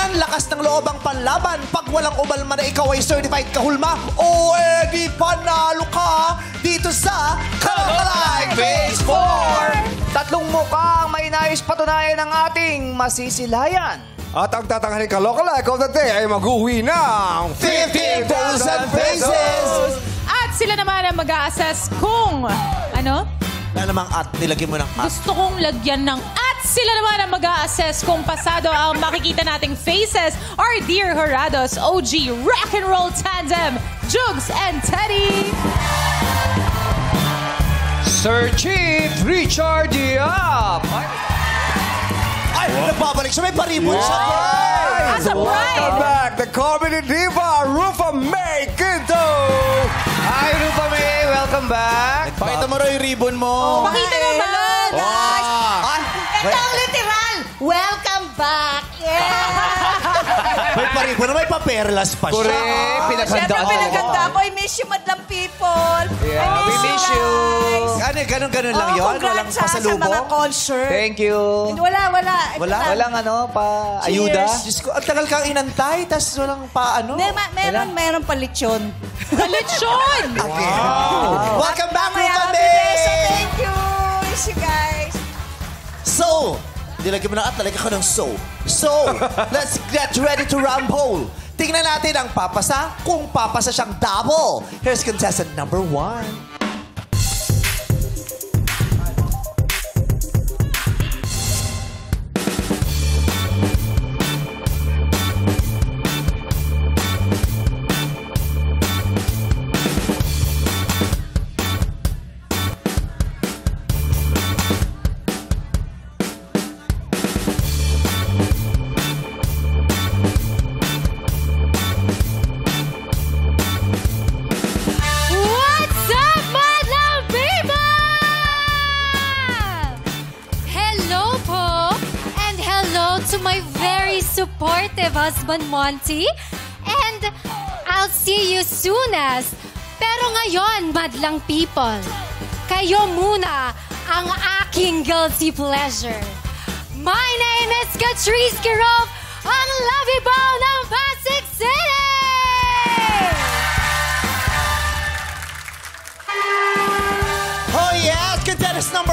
kailangan lakas ng loob ang panlaban. Pag walang umalma na ikaw ay certified kahulma, o di panalo ka dito sa Kalokalike Phase 4! Tatlong mukhang may nais patunayan ng ating masisilayan. At ang tatanghaling Kalokalike of the day ay mag-uwi ng 15,000 pesos! At sila naman ang mag-a-assess kung, ano? Na namang at, nilagyan mo ng at. Gusto kong lagyan ng at. Sila naman ang mag-a-assess kung pasado ang makikita nating faces. Our dear Horados, OG, rock and roll tandem, Jugs and Teddy. Sir Chief Richard Diab. Ay, nagbabalik siya. May paribon siya. As a bride. Welcome back, the comedy diva, Rufa May Quinto! Hi, Rupa May. Welcome back. Pakita mo raw yung ribbon mo. Pakita naman. Hello, guys! Ito ang literal. Welcome back. May paribon na may paperlas pa siya. Correct. Pinaghandaan. Siyempre, pinaganda ko. I miss you, madlang people. Yeah, I we miss you. Ano, ganun lang yun? Walang Congrats sa pasalubong? mga concert. Thank you. Wala. Ito Wala? lang. Walang ano, ayuda. Diyos ko, ang tagal kang inantay, tas walang paano. Meron pa lechon. Kalitsyon. Okay. Welcome back, Mamaya, Rupa happy days. So, May! thank you. Miss you guys. So, nilagyan mo ng at, nalagyan ko ng so. So, let's get ready to rumble. Tingnan natin ang papasa kung papasa siyang double. Here's contestant number 1. What's up, madlang people? Hello po, and hello to my very supportive husband, Monty. And I'll see you soonest. Pero ngayon, madlang people, kayo muna ang aking guilty pleasure. My name is Catrice Kirov, ang Lovey Ball ng Pasig City! Oh yes, contestant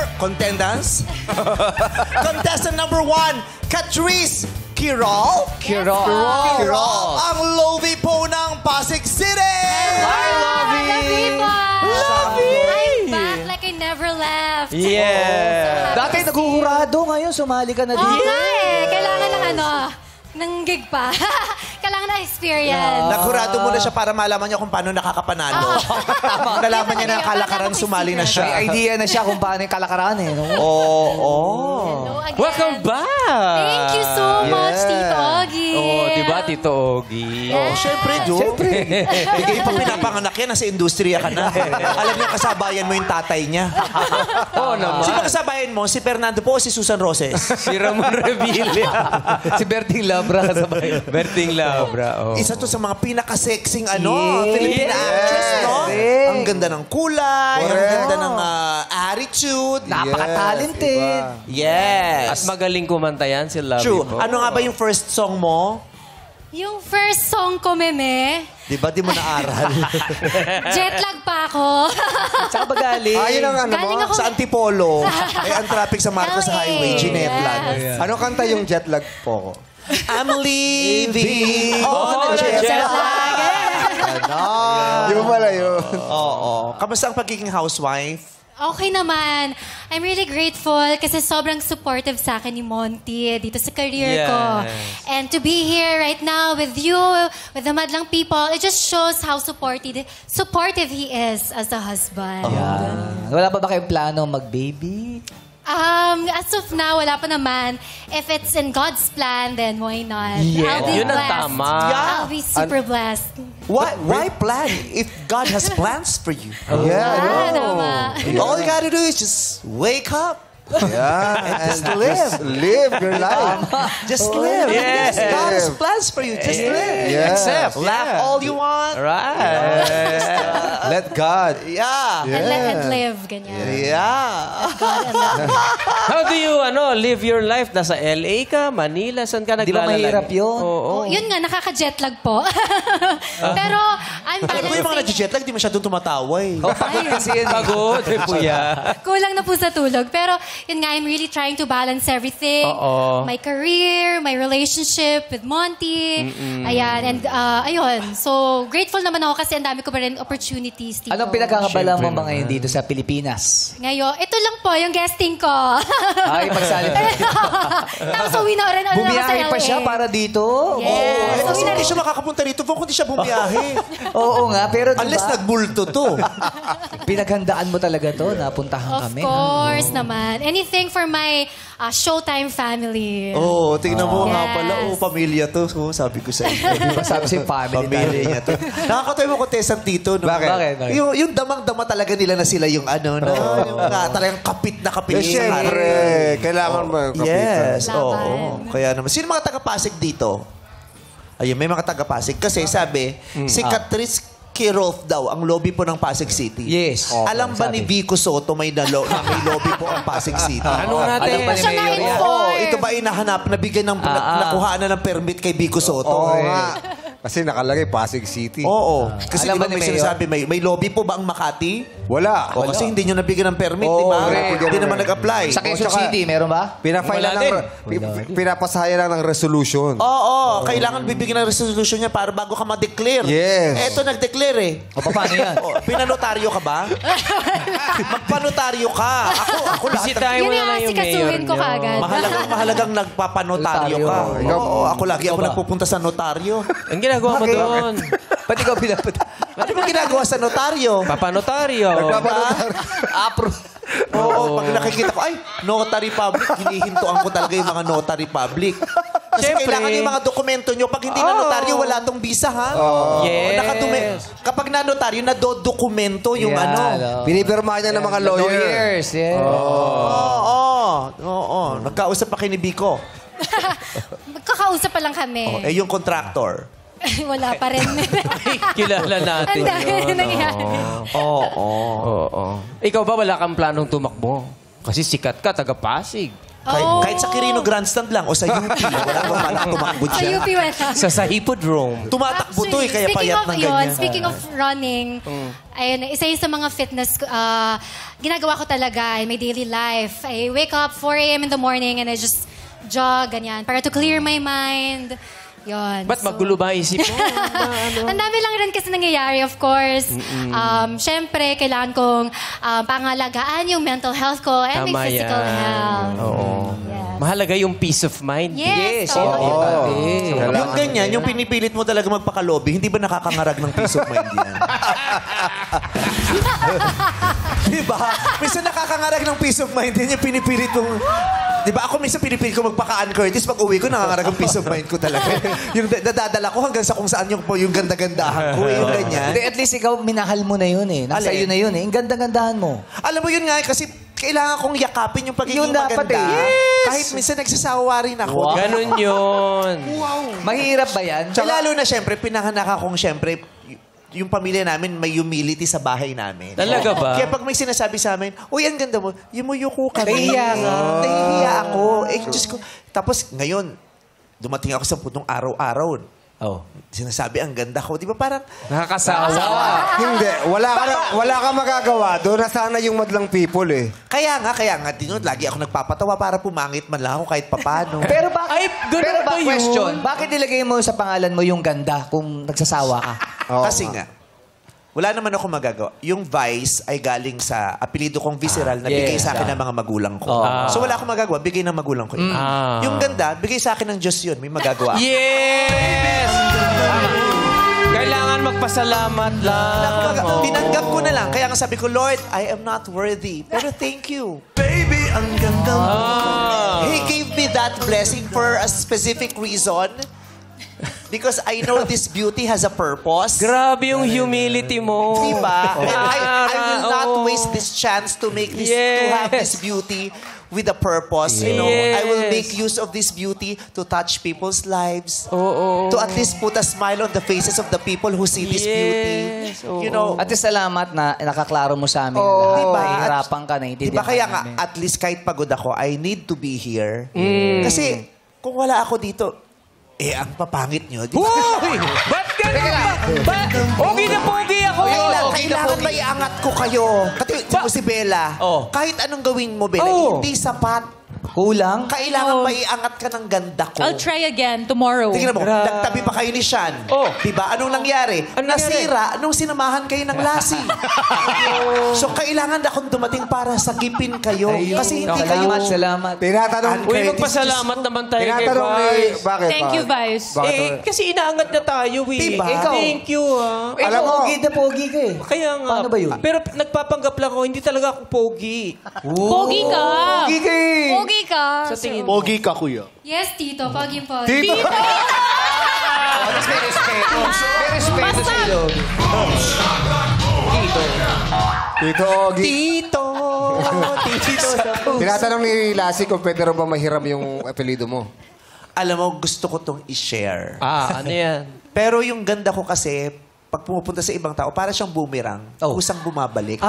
number 1, Catrice Kirol. Kirol. Ang Lovey po ng Pasig City. Hi, Lovey. I'm back like I never left. Yeah. Dati naguhurado, ngayon sumali ka na Oo dito. nga eh. Kailangan ng gig pa. Kailangan na experience. Nagkurado muna siya para malaman niya kung paano nakakapanalo. Nalaman niya na kalakaran, sumali na siya. May idea na siya kung paano yung kalakaran eh. No? Hello again. Welcome back! Thank you so much, Tito Ogie. Oh, diba, Tito Ogie? Oh, syempre, Jo. Hindi pa pinapanganak yan, nasa industriya ka na. Alam niya, kasabayan mo yung tatay niya. Oo naman. Sino kasabayan mo? Si Fernando po o si Susan Roses? Si Ramon Revilla. Si Berting Labra kasabay. Berting Labra. Oh. Isa to sa mga pinaka-sexing Filipina actress, no? Correct. Ang ganda ng kulay, ang ganda ng attitude. Napaka-talented. Yes. At magaling kumanta yan si Lovey True. mo. Ano nga ba yung first song mo? Yung first song ko, Meme, Di ba di mo naaral? jetlag pa ako. Saan ba galing? Ayun ang ano Galing mo? ako. Sa Antipolo. Ang traffic sa Marcos LA. Highway, Gineblan. Yes. Ano kanta yung jet lag po ko? I'm leaving on a jet Jet lag. lag. Yung pala yun. Oo. Kamusta ang pagiging housewife? Okay naman. I'm really grateful kasi sobrang supportive sa akin ni Monty dito sa career ko. Yes. And to be here right now with you, with the madlang people, it just shows how supportive he is as a husband. Wala pa ba kayong plano mag-baby? As of now, wala pa naman. If it's in God's plan, then why not? Yeah. I'll be Yun ang blessed. tama. I'll be super blessed. Why plan if God has plans for you? Yeah, I know. Tama. All you gotta do is just wake up, Yeah. Just live. Just live your life. Just live. Yes. God has plans for you. Just live. Yeah. Accept. Laugh all you want. Right. Let God. Yeah. And let and live, ganyan. Yeah. God and let live. How do you live your life? Nasa LA ka, Manila, saan ka Di ba naglalagay? mahirap yun? Oo. Yun nga, nakaka-jetlag po. Pero, I'm Alam ko yung mga nag-jetlag, di masyadong tumatawa eh. Pagod kasi yun. Pagod, puya. Kulang na po sa tulog. Pero, yun nga, I'm really trying to balance everything. Oo. My career, my relationship with Monty. Ayan. And, ayun. So, grateful naman ako kasi ang dami ko pa rin opportunities dito. Anong pinagkakabalang mo ba ngayon dito sa Pilipinas? Ngayon, ito lang po yung guesting ko. Ay, magsalit. Tapos, uwi na rin. Bumiyahe pa siya para dito? Yes. Kasi Uwi na hindi rin. siya makakapunta rito kung hindi siya bumiyahe. Oo nga, pero diba, Unless nagbulto to. pinaghandaan mo talaga to, napuntahan Of kami. course naman. Anything for my Showtime family. Oo, tingnan mo nga Yes. pala. Oh, pamilya to. So, sabi ko sa inyo. Di ba sabi sa'yo, family Pamilya niya to. Nakakatawa mo contestant dito. No? Bakit? Yung damang-dama talaga nila na sila yung ano, no? Yung talagang kapit na kapit. Eh, syempre. Kailangan mo yung kapitan. Yes, oo. Laban. Kaya naman. Sino mga taga-Pasig dito? Ayun, may mga taga-Pasig. Kasi sabi, si Catrice Kirolf daw, ang lobby po ng Pasig City. Yes. Alam ba ni Vico Soto may may lobby po ang Pasig City? Ano natin? Alam ba ni Siya Mayor yan? na-inform. Oo, ito ba inahanap, nabigyan ng, nakuhaan na ng permit kay Vico Soto? Oo nga. Kasi nakalagay Pasig City. Oo. Kasi Alam di ba ba ni may Mayor? sinasabi, may lobby po ba ang Makati? Wala. O kasi hindi nyo nabigyan ng permit, di ba? correct. Hindi naman nag-apply. Sa Quezon tsaka- City, meron ba? Pinafile Wala lang pinapasaya lang ng resolution. Oo, kailangan bibigyan ng resolution niya para bago ka ma-declare. Yes. Eto, nag-declare eh. O, paano yan? Oh, pinanotaryo ka ba? Magpanotaryo ka. Ako lahat. Bisitahin mo Yun na lang yung yung mayor asikasuhin ko niyo. kagad. Mahalagang nagpapanotaryo ka. Ikaw- Oo, ako lagi ako nagpupunta sa notaryo. Ang ginagawa mo doon? Ba't ikaw pinapat? Ano ba ginagawa sa notaryo? Papanotaryo. Approve. Oo, pag nakikita ko, ay, notary public, hinihintuan ko talaga yung mga notary public. Kasi Siyempre. kailangan yung mga dokumento nyo. Pag hindi na notaryo, wala tong visa, ha? Yes. Kapag na notaryo, nadodokumento yung ano. Pinipirma niya ng mga lawyer. Lawyers, yeah. Oo. Nagkausap pa kay ni Biko. Magkakausap pa lang kami. Yung contractor. Wala pa rin. Kilala natin Ang dami yun. nangyari. Oo. Ikaw ba wala kang planong tumakbo? Kasi sikat ka, taga-Pasig. Kahit sa Quirino Grandstand lang o sa UP, wala bang malak tumakbo Sa dyan. UP wala. Sa Hipodrome. Tumatakbo to eh, kaya payat ng ganyan. Speaking of running, ayun, isa yun sa mga fitness, ginagawa ko talaga in my daily life. I wake up 4 a.m. in the morning and I just jog, ganyan, para to clear my mind. Yun. Ba't magulo ba isip mo? Ang dami lang rin kasi nangyayari, of course. Siyempre, kailangan kong pangalagaan yung mental health ko and my physical health. Oo. Yes. Mahalaga yung peace of mind. Yes. Oo. Yung ganyan, yung pinipilit mo talaga magpakalobi, hindi ba nakakangarag ng peace of mind yan? Diba? Minsan nakakangarag ng peace of mind yan, yung pinipilit mo. Diba ako minsan pinipilit ko magpakaan Curtis, pag uwi ko nakakangarag ang peace of mind ko talaga. Yung dadadala ko hanggang sa kung saan yung ganda-gandahan ko, yung ganyan. Hindi, at least ikaw, minahal mo na yun eh. Nasa Alin? iyo na yun eh. Ang ganda-gandahan mo. Alam mo yun nga, kasi kailangan kong yakapin yung pagiging Yun dapat maganda. eh. Yes! Kahit minsan nagsasawa rin ako. Ganun yun. Mahirap ba yan? Lalo na syempre, pinanganak akong syempre, yung pamilya namin may humility sa bahay namin. Talaga ba? Kaya pag may sinasabi sa amin, uy, ang ganda mo, yumuyuko kami. Nahihiya ka. Nahihiya ako. Diyos ko. Tapos ngayon, dumating ako sa punong araw-araw. Oh. Sinasabi, ang ganda ko. Di ba parang, Nakakasawa. Hindi. Wala ka magagawa. Doon na sana yung madlang people eh. kaya nga, lagi ako nagpapatawa para pumangit man lang ako kahit papano. Pero bakit? Ay, ganun pero ba yun? question, bakit nilagay mo sa pangalan mo yung ganda kung nagsasawa ka? Oo Kasi nga, wala naman ako magagawa. Yung Vice ay galing sa apelido kong visceral na bigay sa akin ng mga magulang ko. So wala akong magagawa, bigay ng magulang ko yun. Yung ganda, bigay sa akin ng Diyos yun. May magagawa. Yes! Kailangan magpasalamat lang. Tinanggap ko na lang. Kaya nga sabi ko, Lord, I am not worthy. Pero thank you. Baby, ang ganda mo. He gave me that blessing for a specific reason. Because I know this beauty has a purpose. Grabe yung humility mo. Diba? And I will not Oo. waste this chance to make this, to Yes. have this beauty with a purpose. You know, Yes. I will make use of this beauty to touch people's lives. Oo. To at least put a smile on the faces of the people who see this beauty. oo. You know, At salamat na nakaklaro mo sa amin. Oo. na Diba? Nahihirapan ka, naiintindihan Diba kaya ka nga, namin. at least kahit pagod ako, I need to be here. Kasi kung wala ako dito, ang papangit nyo. Di ba? Uy! Ba't ganun ba? Pogi na pogi ako! Kailangan maiangat ko kayo. Kasi mo si Bella, Oh. kahit anong gawin mo, Bella, Oh. hindi sapat. Kulang? Kailangan maiangat ka ng ganda ko. I'll try again tomorrow. Tingnan mo, nagtabi pa kayo ni Sean. Oh. Diba? Anong nangyari? Anong nangyari? Nasira nung sinamahan kayo ng Lassie. So, kailangan akong dumating para sakipin kayo. Kasi hindi kayo... Salamat. Tinatanong, Uy, magpasalamat naman tayo kay tinatanong ni... Vice. Bakit? Thank you, Bakit? Vice. Bakit? Kasi inaangat na tayo, eh. Diba? Ikaw. Thank you, ah. Alam mo, pogi na pogi ka eh. Kaya nga. Paano ba yun? Pero nagpapanggap lang ako, hindi talaga ako pogi. Pogi ka. Pogi ka eh. Pogi ka. Sa tingin mo. Pogi ka, kuya. Yes, Tito. Pogi po. Tito! May respeto. May respeto sa iyo. Tito Ogie. Tito! Tito! Tinatanong ni Lassie kung pwede rin ba mahiram yung apelido mo. Alam mo, gusto ko tong i-share. Ano yan? Pero yung ganda ko kasi, pag pumupunta sa ibang tao, para siyang boomerang. Oh. Kusang bumabalik.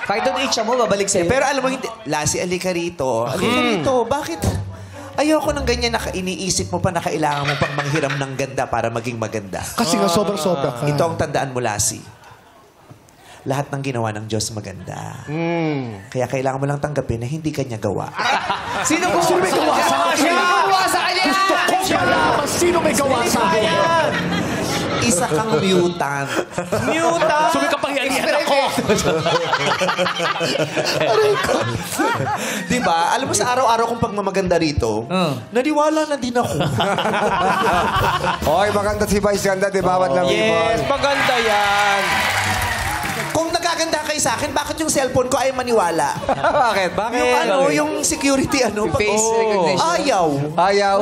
Kahit doon itcha mo, babalik sa'yo. Pero alam mo, hindi. Lassie, alika rito. Alika rito. Bakit? Ayoko ng ganyan na iniisip mo pa na kailangan mo pang manghiram ng ganda para maging maganda. Kasi nga sobrang-sobra ka. Ito ang tandaan mo, Lassie. Lahat ng ginawa ng Diyos maganda. Kaya kailangan mo lang tanggapin na hindi kanya gawa. Sino may gawa sa kanya? Sino may gawa sa kanya? Sino may gawa sa akin? Isa kang mutant. Mutant! Sumikapangyarihan ako. Diba? Alam mo sa araw-araw kong pagmamaganda rito, naniwala na din ako. Hoy, maganda si Vice ganda, di ba? Ba't lang Yes, maganda yan. Kung nagaganda kayo sa akin, bakit yung cellphone ko ay maniwala? Bakit? Yung security Face recognition. Ayaw. Ayaw.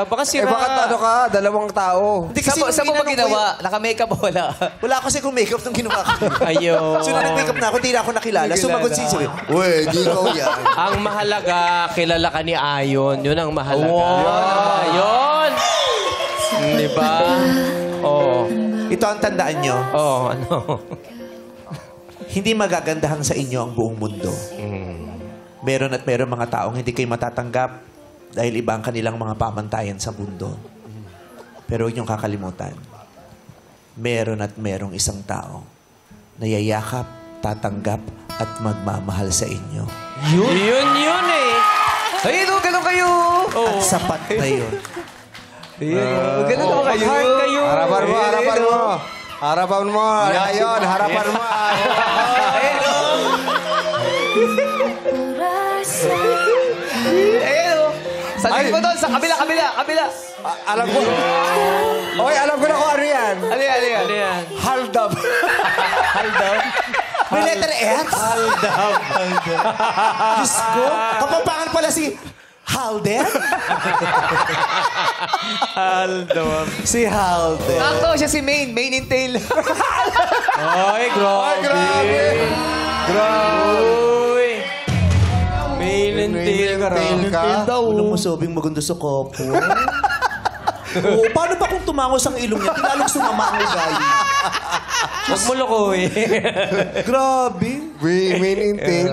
Baka sira. bakit ka? Dalawang tao. Hindi Saan mo ba inano ko ginawa? Naka-makeup o wala? Wala kasi kung makeup nung ginawa ko. Ayun. So, nung nag-makeup na ako, hindi na ako nakilala. Sumagot si Sabi, uy, di ko yan. Ang mahalaga, kilala ka ni Ayon. Yun ang mahalaga. Yun! Di ba? Oo. Ito ang tandaan nyo. Oo, ano? Hindi magagandahan sa inyo ang buong mundo. Meron at meron mga taong hindi kayo matatanggap dahil iba ang kanilang mga pamantayan sa mundo. Pero huwag niyong kakalimutan. Meron at merong isang tao na yayakap, tatanggap, at magmamahal sa inyo. Yun eh. Ay, no, ganun kayo. At sapat na yun. Ganun naman kayo. Heart kayo. Harapan mo, harapan mo. Harapan mo. Ayun, harapan mo. Ayun, oh. Sabi mo doon, sa kabila. Alam ko. Hoy, alam ko na kung ano yan. Ano yan? Ano yan? Haldab. May letter X? Diyos ko, kapampangan pala si Halden? Si Halden. Sakto, siya si Main in tail. Ay, grabe. Uy. Main and tail ka raw. ka. Ulo mo sobing maganda sa kopo. Oo, paano ba kung tumangos ang ilong niya? Lalong sumama ang ugali. Huwag mo lukuhin. Grabe. Main intel.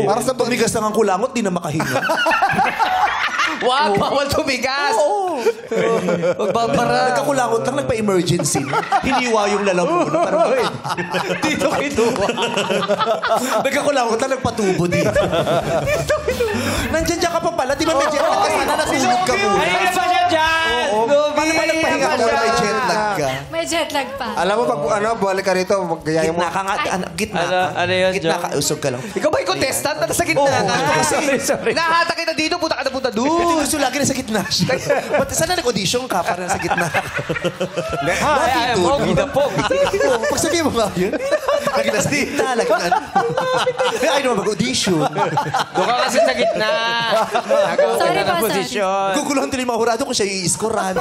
Para sa tumigas lang ang kulangot, di na makahinga. Wag, bawal tumigas. Oo. Magbabara. Nagkakulangot lang, nagpa-emergency. Hiniwa yung lalamunan. Parang, dito kinuha. Nagkakulangot lang, nagpatubo dito. Nandiyan ka pa pala. Di ba may jet lag ka? Sana natulog ka muna. Ay, na ba siya dyan? Paano ba nagpahinga ka muna? May jet lag ka. May jet lag pa. Alam mo, pag balik ka rito, magayahin mo. Gitna ka nga. Gitna ka. Ano yun, Gitna John? ka. Usog ka lang. Ikaw ba yung contestant? Nasa gitna ka. Sorry. Nahata kita dito, punta ka na punta Hindi doon. gusto lagi na sa gitna siya. Pati sana nag-audition ka para sa gitna. Ay, pogi na pogi. Pag sabihin mo ba yun? Lagi na sa gitna. Lagi na. Ay, naman mag-audition. Doon ka kasi sa gitna. Sorry Nagkakita pa, ng posisyon. Guguluhan din yung mga hurado kung siya i-scorean.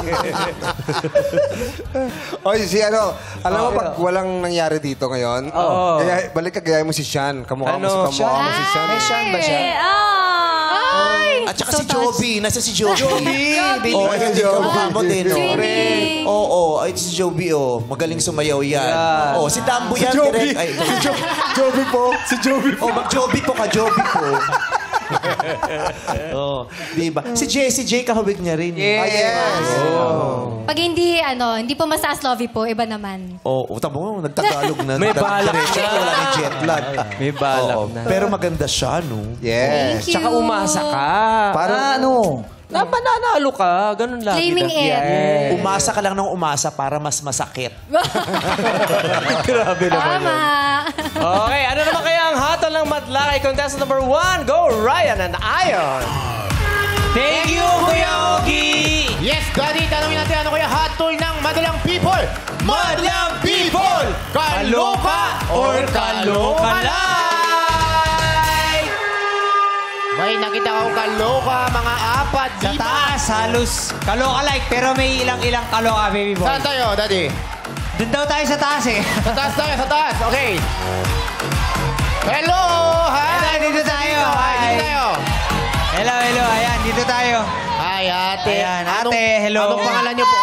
Oy, alam mo pag walang nangyari dito ngayon, balik ka, gayahin mo si Sean. Kamukha mo si Sean. May Sean ba siya? Tsaka si touched. Joby. Nasa si Joby. Joby. Oh, ay, kamukha mo din, oh. Swimming. Oo, ay si Joby, oh. Magaling sumayaw yan. Oh, si Dambo yan. Joby. direct- Ay, Joby po. Si Joby po. oh, mag-Joby po ka, Joby po. Oh, di ba? Si J kahawig niya rin. Yes. Pag hindi po masaas lovey po, iba naman. Oh, tamo mo, nagtagalog na. May balak Diretso, na. wala ng jet lag. May balak Oo, na. Pero maganda siya, no? Yes. Thank you. Tsaka umasa ka. Para ano? Mananalo ka. Ganun lagi. Claiming it. Umasa ka lang ng umasa para mas masakit. Grabe naman. Tama. Okay, ano naman kaya ang hatol ng madla kay contestant number 1? Go, Ryan and Ion! Thank you, Kuya Ogie! Yes, Daddy, tanongin natin ano kaya hatol ng madalang people? Madlang people! Kaloka or kaloka like? May nakita akong kaloka, mga apat, Sa lima. taas, halos kaloka-like, pero may ilang-ilang kaloka, baby boy. Saan tayo, Daddy? Doon daw tayo sa taas eh. Sa taas tayo, sa taas. Okay. Hello! Hi! Dito tayo. Hi! Hi. Dito tayo. Hello. Ayan, dito tayo. Hi, ate. Ayan, ate, hello. Anong pangalan niyo po?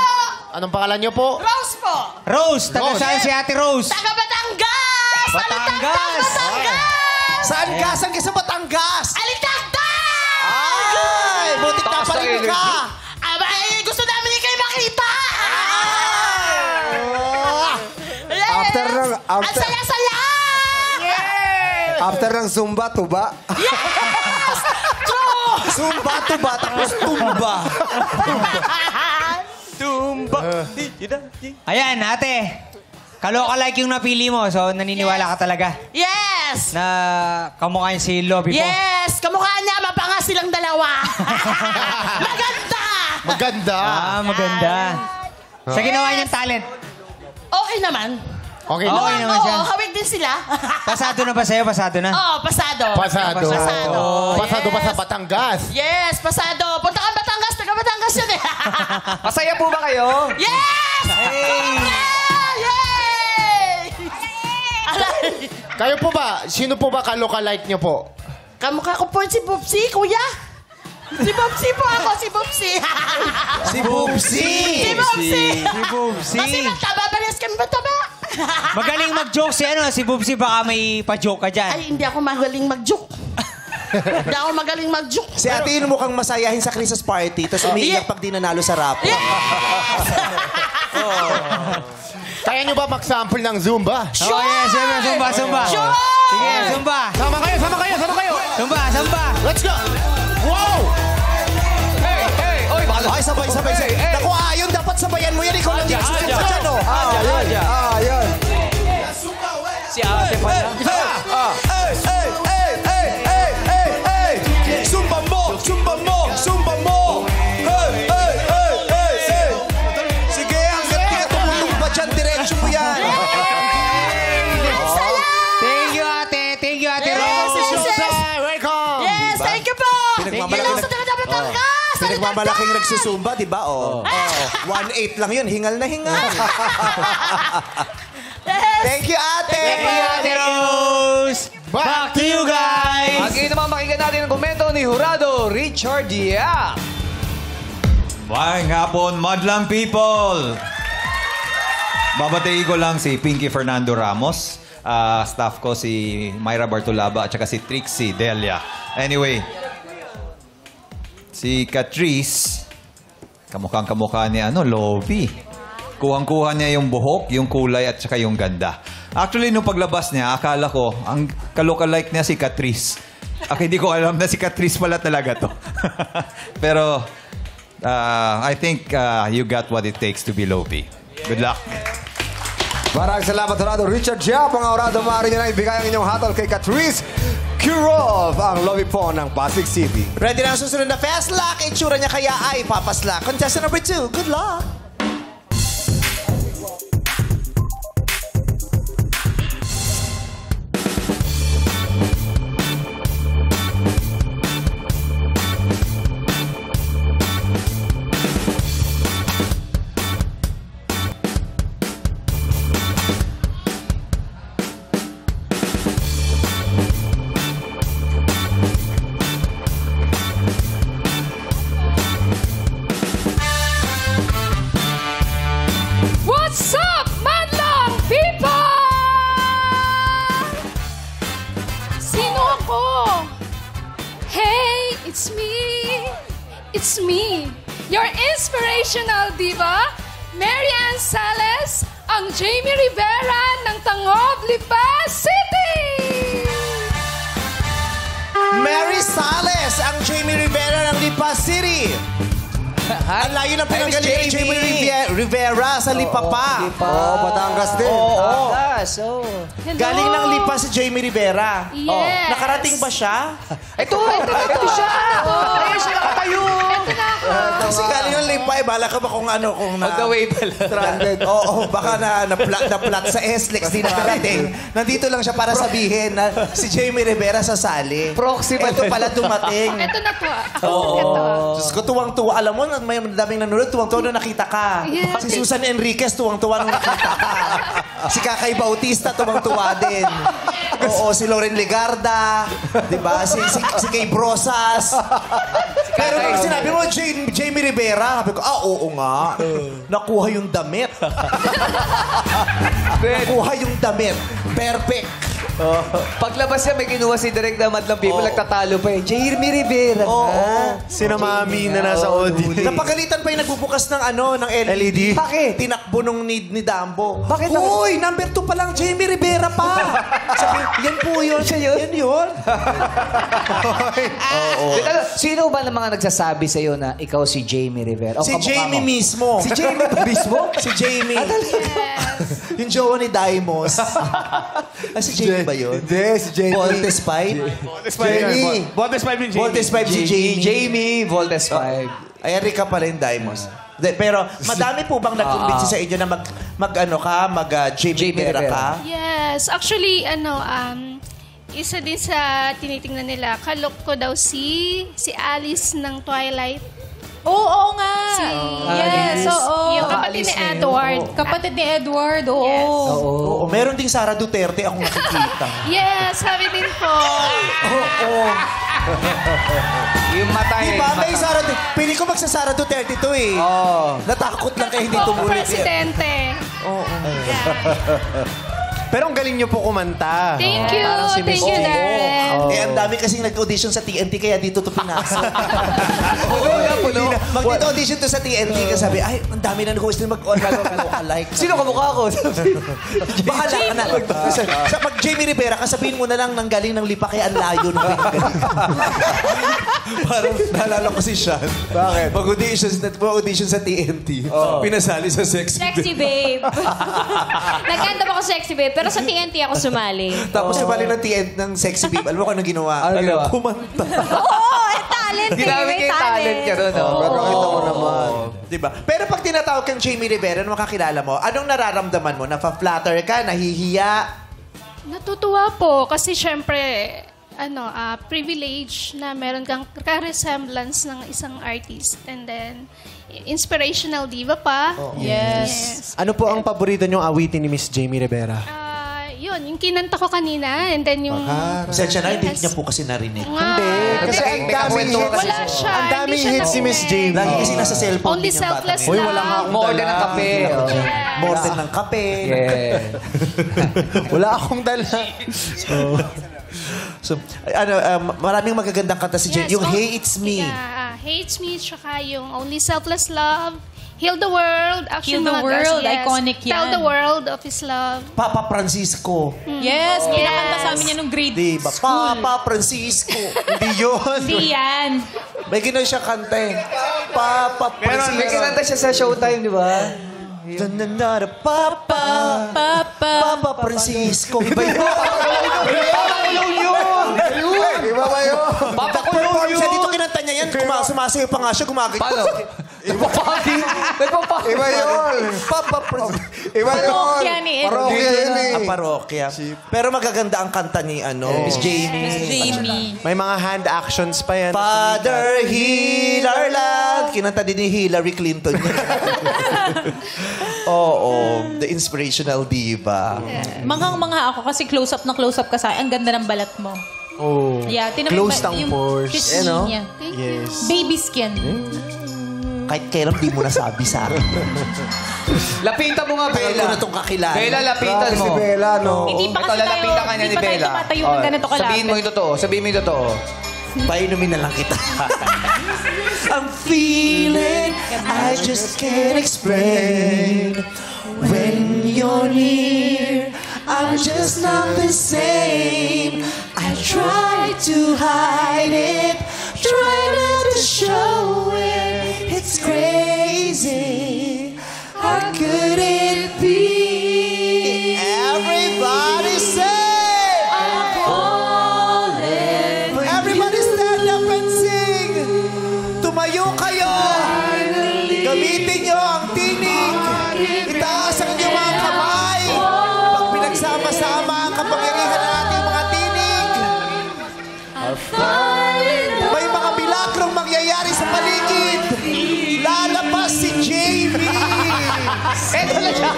Anong pangalan niyo po? Rose po. Rose, taga Rose. saan si Ate Rose? Taga Batangas! Batangas. Saan ka? Saan ka sa Batangas? Alitagtag! Ay! Butik na pa rin ka! Aba, gusto namin kayo makita! After ng... Ang saya-saya! After ng Zumba, tuba. Zumba, tuba, tapos tumba. Ayan, ate. Kaloka-like yung napili mo, so naniniwala ka talaga Yes! na kamukha niya si Lobby po. Yes! Kamukha niya, mapanga silang dalawa. Maganda! Maganda. Maganda. Sa ginawa niyang talent. Okay naman. Okay Okay na. naman siya. Oo, hawig din sila. Pasado na ba sa'yo? Pasado na? Oo, pasado. Pasado. Pasado. Pasado Yes. pa sa Batangas. Yes, pasado. Punta ka Batangas, taga Batangas yun eh. Masaya po ba kayo? Yes! Yay! Kayo po ba? Sino po ba kaloka-like niyo po? Kamukha ko po si Bubsy, kuya. Si Bubsy po ako, si Bubsy. Si Bubsy! Si Bubsy. Si Bubsy. Kasi mataba, pares kami mataba. Magaling mag-joke si Bubsy. Baka may pa-joke ka dyan. Ay, hindi ako magaling mag-joke. Hindi ako magaling mag-joke. Si ate yun mukhang masayahin sa Christmas party, tapos umiiyak pag di nanalo sa rap. Kaya niyo ba mag-sample ng Zumba? Sure! Oh, yes. Zumba. Sure! Sige, Zumba. Sama kayo! Zumba. Let's go! Wow! Ay, sabay. Naku, Ayon, dapat sabayan mo yan. Ikaw lang dito sa dyan, oh. Ayun. Si ate pala. Zumba mo! Sige, hanggang di ka tumulong ba dyan, diretso mo yan. Thank you, Ate Rose. Welcome! Yes, thank you po! Hello sa taga Batangas! Pinagmamalaking nagsusumba, di ba? Oh. 1.8 lang yun. Hingal na hingal. Yes! Thank you, ate! Ate Rose. Back to you guys. Again naman makikita natin ang komento ni Jurado Richard Yap. Maayong hapon, madlang people! Babatiin ko lang si Pinky Fernando Ramos, staff ko si Myra Bartolaba at saka si Trixie Delia. Anyway, si Catrice, kamukhang-kamukha ni Lobby. Kuhang-kuha niya yung buhok, yung kulay at saka yung ganda. Actually, nung paglabas niya, akala ko, ang kaloka-like niya si Catrice. Hindi ko alam na si Catrice pala talaga to. Pero, I think you got what it takes to be Lobby. Good luck. Maraming salamat, Horado Richard Yap. Ang Horado, maaari nyo na ibigay ang inyong hatol kay Catrice Kirov, ang lobby po ng Pasig City. Ready na ang susunod na Fast Lock. Itsura niya kaya ay papaslak. Contestant number 2, good luck! It's me, your inspirational diva, Marianne Sales, ang Jamie Rivera ng Tangob, Lipa City! Mary Sales, ang Jamie Rivera ng Lipa City. Ang layo ng pinanggalingan ni Jamie Rivera sa Lipa pa. Batangas din. Batangas, Galing ng Lipa si Jamie Rivera. Yes. Nakarating ba siya? Ito siya. Ayun siya nakatayo. Ito na ako. Kasi galing ng Lipa, bala ka ba kung ano, kung On the way pala. stranded. Oo, baka na-flat sa SLEX, di nakarating. Nandito lang siya para sabihin na si Jamie Rivera sasali. Proxy ba? Ito pala dumating. Ito na po. Ito. Diyos ko, tuwang-tuwa. Alam mo, may daming nanonood, tuwang-tuwa nung nakita ka. Yes. Si Susan Enriquez, tuwang-tuwa nung nakita ka. Si Kakay Bautista, tuwang-tuwa din. Oo, si Loren Legarda, di ba? Si Kay Brosas. Pero nung sinabi mo, Jamie Rivera, sabi ko, oo nga. Nakuha yung damit. Nakuha yung damit. Perfect. Paglabas niya, may kinuha si Direk na Madlang People, nagtatalo pa eh. Jamie Rivera. Sina Mami na nasa audience. Napagalitan pa yung nagbubukas ng ng LED. Bakit? Tinakbo nung ni Dambo. Bakit? Uy, number 2 pa lang, Jamie Rivera pa. Sabi, yan po yun. Siya yun? Yan yun. Sino ba ng mga nagsasabi sa'yo na ikaw si Jamie Rivera? O Si kamukha Jamie mo? mismo. Si Jamie ba mismo? Si Jamie. Yung jowa ni Daimos. Si Jamie ba yun? Hindi, si Jamie. Voltes 5? Jamie. Voltes 5 yung Jamie. Voltes 5 si Jamie. Jamie, Voltes 5. Ay, Erika pala yung Daimos. Pero madami po bang nag-convince sa inyo na Jamie Rivera ka? Yes. Actually, isa din sa tinitingnan nila, kalok ko daw si Alice ng Twilight. Oo nga. Yes, oo. Yung kapatid ni Edward. Kapatid ni Edward, oo. Yes. Oo. Meron ding Sara Duterte akong nakikita. Yes, sabi din po. Oo. Yung mata Di ba? May Sara Duterte. Pili ko magsa-Sara Duterte to eh. Natakot lang kayo hindi Po, tumulit. presidente. Oo. Pero ang galing niyo po kumanta. Thank you. Thank you, Darren. Ang dami kasing nag-audition sa TNT kaya dito to pinasok. Puno. Mag-audition to sa TNT kasi sabi, ay, ang dami na nag-audition mag-alike. Sino kamukha ko? Bahala ka na. Pag Jamie Rivera, kasabihin mo na lang nang galing ng Lipa kaya ang layo ng pinagaling. Parang naalala ko si Sean. Bakit? Mag-audition sa TNT. Pinasali sa Sexy Sexy Babe. Nagkanta ba ako Sexy Babe? Pero sa TNT ako sumali. Tapos sumali ng TNT ng Sexy Babe. Alam mo kung anong ginawa? Kumanta. Oo, talent eh. Ginamit May yung talent niya ron, no? Nakakita ko naman. Diba? Pero pag tinatawag kang Jamie Rivera, nung makakilala mo, anong nararamdaman mo? Nafa-flatter ka? Nahihiya? Natutuwa po kasi syempre, privilege na meron kang ka-resemblance ng isang artist. And then, inspirational diva pa. Yes. Ano po ang paborito niyong awitin ni Miss Jamie Rivera? Yun, yung kinanta ko kanina. And then yung... Pasensya na, hindi niya po kasi narinig. Hindi. Kasi ang daming hits. Wala siya. Ang daming Hindi siya hits si Miss Jamie. Lagi kasi nasa cellphone Only din yung bata. selfless Uy, love. wala nga akong More dala. than ng kape. More than ng kape. Yeah. Wala akong dala. So, maraming magagandang kanta si Jamie. Yung Hey It's Me. Yeah, Hey It's Me, tsaka yung Only Selfless Love. Heal the World. Heal Actually, the mga World. yes. Iconic yan. Tell the world of His love. Papa Francisco. Yes, kinakanta sa amin yan nung grade Diba? school. Papa Francisco. Hindi yun. Hindi yan. May gano'n siya kanta eh. Papa Francisco. May kinanta siya sa Showtime, di ba? Papa Francisco. Iba yun. Papakulong yun! Iba ba yun? Papakulong yun! Siya dito kinanta niya yan. Sumasayo pa nga siya. Gumagay. Paano? Nagpapaki? Iba yun. Papa Francisco. Iba yun. Parokya ni Ed. Parokya yun eh. Parokya. Pero magaganda ang kanta ni Miss Jamie. Miss Jamie. May mga hand actions pa yan. Father, heal our land. Kinanta din ni Hillary Clinton. Oo. The inspirational diva. Manghang-mangha ako kasi close-up na close-up ka sa akin. Ang ganda ng balat mo. Oh. Yeah, Closed ang pores. Christine no? niya. Yes. Baby skin. Kahit kailan di mo nasabi sa akin. Lapitan mo nga, Kailan ko Bella. na itong kakilala. Bella, lapitan Si mo. Bella, no? Hindi pa Ito, kasi tayo, lalapitan ka niya hindi ni pa tayo Bella. tumatayo ng ganito kalapit. Sabihin mo yung totoo. Sabihin mo yung totoo. Painumin na lang kita. I'm feeling I just can't explain. When you're near, I'm just not the same. I try to hide it, try not to show it. It's crazy. How could it be? Everybody say, I'm falling. Everybody stand up and sing. Tumayo kayo. Gamitin nyo ang tinig. Itaas ang inyong mga kamay. Pag pinagsama-sama ang kapangyarihan ng ating mga tinig. May mga milagrong mangyayari sa paligid. Lalabas si Jamie. Eto na siya.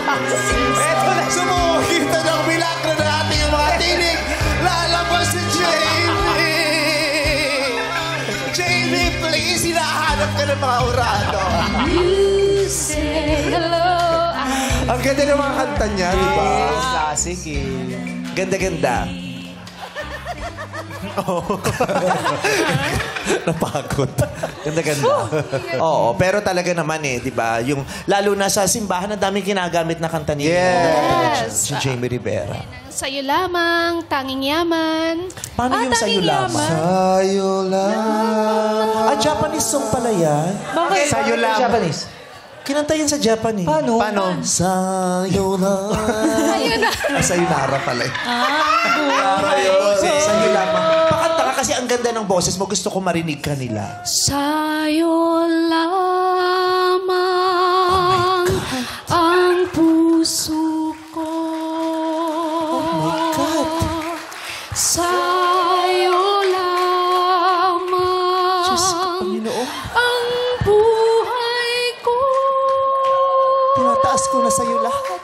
Eto na. Sumukita ng milagro ng ating mga tinig. Lalabas si Jamie. Jamie, please. Hinahanap ka ng mga urado. You say hello. Ang ganda ng mga kanta niya, di ba? Classic eh. Ganda-ganda. Napagod. Ganda-ganda. Oo, pero talaga naman eh, di ba? Yung, lalo na sa simbahan, ang daming ginagamit na kanta ni si Jamie Rivera. Sa'yo lamang, tanging yaman. Paano yung sa'yo lamang? Sa'yo lang. Ah, Japanese song pala yan? Bakit? Sa'yo lang. Japanese. Kinanta yan sa Japanese. Paano? Sa'yo lang. Sayonara pala eh. Sa'yo lamang. Pakanta ka kasi ang ganda ng boses mo. Gusto ko marinig ka nila. Sa'yo lamang ang puso ko. Oh my God. Sa'yo lamang Diyos ko, Panginoon. ang buhay ko. Tinataas ko na sa'yo lahat.